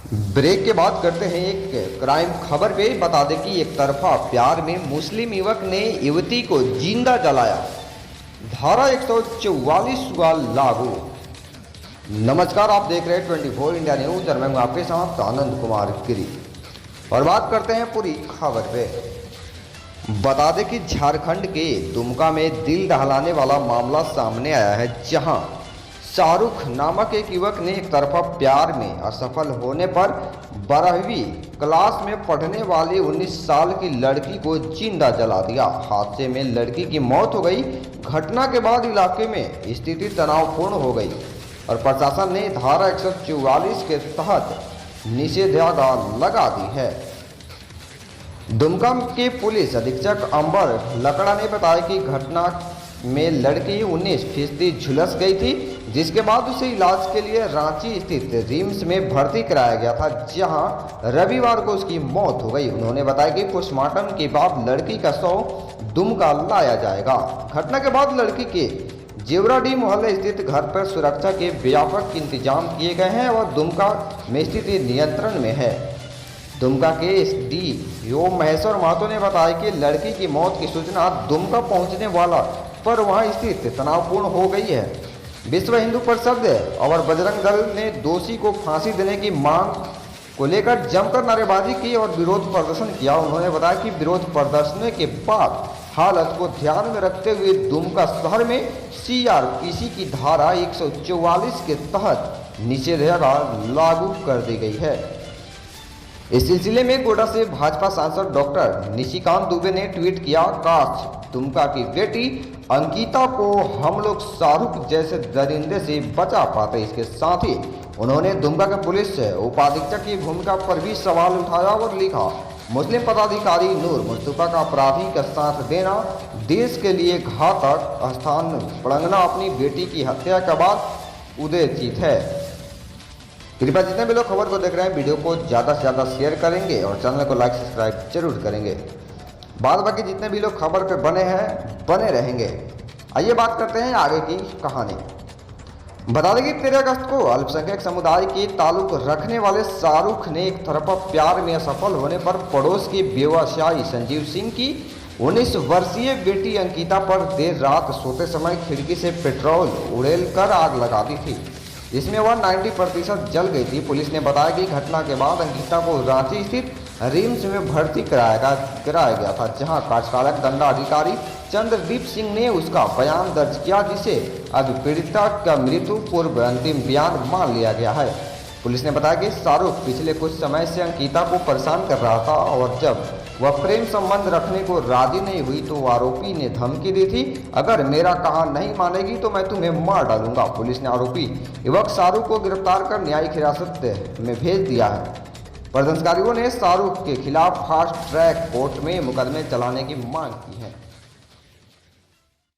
Break के बाद करते हैं एक क्राइम खबर पे। बता दें कि एक तरफा प्यार में मुस्लिम युवक ने युवती को जिंदा जलाया, धारा 144 हुआ लागू। नमस्कार, आप देख रहे हैं 24 इंडिया न्यूज और मैं हूं आपके साथ आनंद कुमार गिरी। और बात करते हैं पूरी खबर पे। बता दें कि झारखंड के दुमका में दिल दहलाने वाला मामला सामने आया है, जहां शाहरुख नामक एक युवक ने एक तरफा प्यार में असफल होने पर 12वीं क्लास में पढ़ने वाली 19 साल की लड़की को जिंदा जला दिया। हादसे में लड़की की मौत हो गई। घटना के बाद इलाके में स्थिति तनावपूर्ण हो गई और प्रशासन ने धारा 144 के तहत निषेधाज्ञा लगा दी है। दुमका के पुलिस अधीक्षक अंबर लकड़ा ने बताया कि घटना में लड़की 19% झुलस गई थी, जिसके बाद उसे इलाज के लिए रांची स्थित रिम्स में भर्ती कराया गया था, जहां रविवार को उसकी मौत हो गई। उन्होंने बताया कि पोस्टमार्टम के बाद लड़की का शव दुमका लाया जाएगा। घटना के बाद लड़की के जेवराडी मोहल्ले स्थित घर पर सुरक्षा के व्यापक इंतजाम किए गए हैं और दुमका में स्थिति नियंत्रण में है। दुमका के एसडीओ महेश्वर महतो ने बताया कि लड़की की मौत की सूचना दुमका पहुंचने वाला पर वहां स्थिति तनावपूर्ण हो गई है। विश्व हिंदू परिषद और बजरंग दल ने दोषी को फांसी देने की मांग को लेकर जमकर नारेबाजी की और विरोध प्रदर्शन किया। उन्होंने बताया कि विरोध प्रदर्शन के बाद हालत को ध्यान में रखते हुए दुमका शहर में सीआरपीसी की धारा 144 के तहत निषेधाज्ञा लागू कर दी गई है। इस सिलसिले में गोड्डा से भाजपा सांसद डॉक्टर निशिकांत दुबे ने ट्वीट किया, काश दुमका की बेटी अंकिता को हम लोग शाहरुख जैसे दरिंदे से बचा पाते। इसके साथ ही उन्होंने दुमका के पुलिस उपाधीक्षक की भूमिका पर भी सवाल उठाया और लिखा, मुस्लिम पदाधिकारी नूर मुस्तफा का अपराधी का साथ देना देश के लिए घातक स्थान पड़ंगना अपनी बेटी की हत्या के बाद उदयचित है। कृपया जितने भी लोग खबर को देख रहे हैं वीडियो को ज़्यादा से ज़्यादा शेयर करेंगे और चैनल को लाइक सब्सक्राइब जरूर करेंगे। बाद बाकी जितने भी लोग खबर पे बने हैं बने रहेंगे। आइए बात करते हैं आगे की कहानी। बता दें कि 13 अगस्त को अल्पसंख्यक समुदाय के ताल्लुक रखने वाले शाहरुख ने एक तरफा प्यार में असफल होने पर पड़ोस के व्यवसायी संजीव सिंह की 19 वर्षीय बेटी अंकिता पर देर रात सोते समय खिड़की से पेट्रोल उड़ेलकर आग लगा दी थी, जिसमें वह 90% जल गई थी। पुलिस ने बताया कि घटना के बाद अंकिता को रांची स्थित रिम्स में भर्ती कराया गया था, जहां कार्यपालक दंडाधिकारी चंद्रदीप सिंह ने उसका बयान दर्ज किया, जिसे अब पीड़िता का मृत्यु पूर्व अंतिम बयान मान लिया गया है। पुलिस ने बताया कि शाहरुख पिछले कुछ समय से अंकिता को परेशान कर रहा था और जब वह प्रेम संबंध रखने को राजी नहीं हुई तो आरोपी ने धमकी दी थी, अगर मेरा कहा नहीं मानेगी तो मैं तुम्हें मार डालूंगा। पुलिस ने आरोपी युवक शाहरुख को गिरफ्तार कर न्यायिक हिरासत में भेज दिया है। प्रदर्शनकारियों ने शाहरुख के खिलाफ फास्ट ट्रैक कोर्ट में मुकदमे चलाने की मांग की है।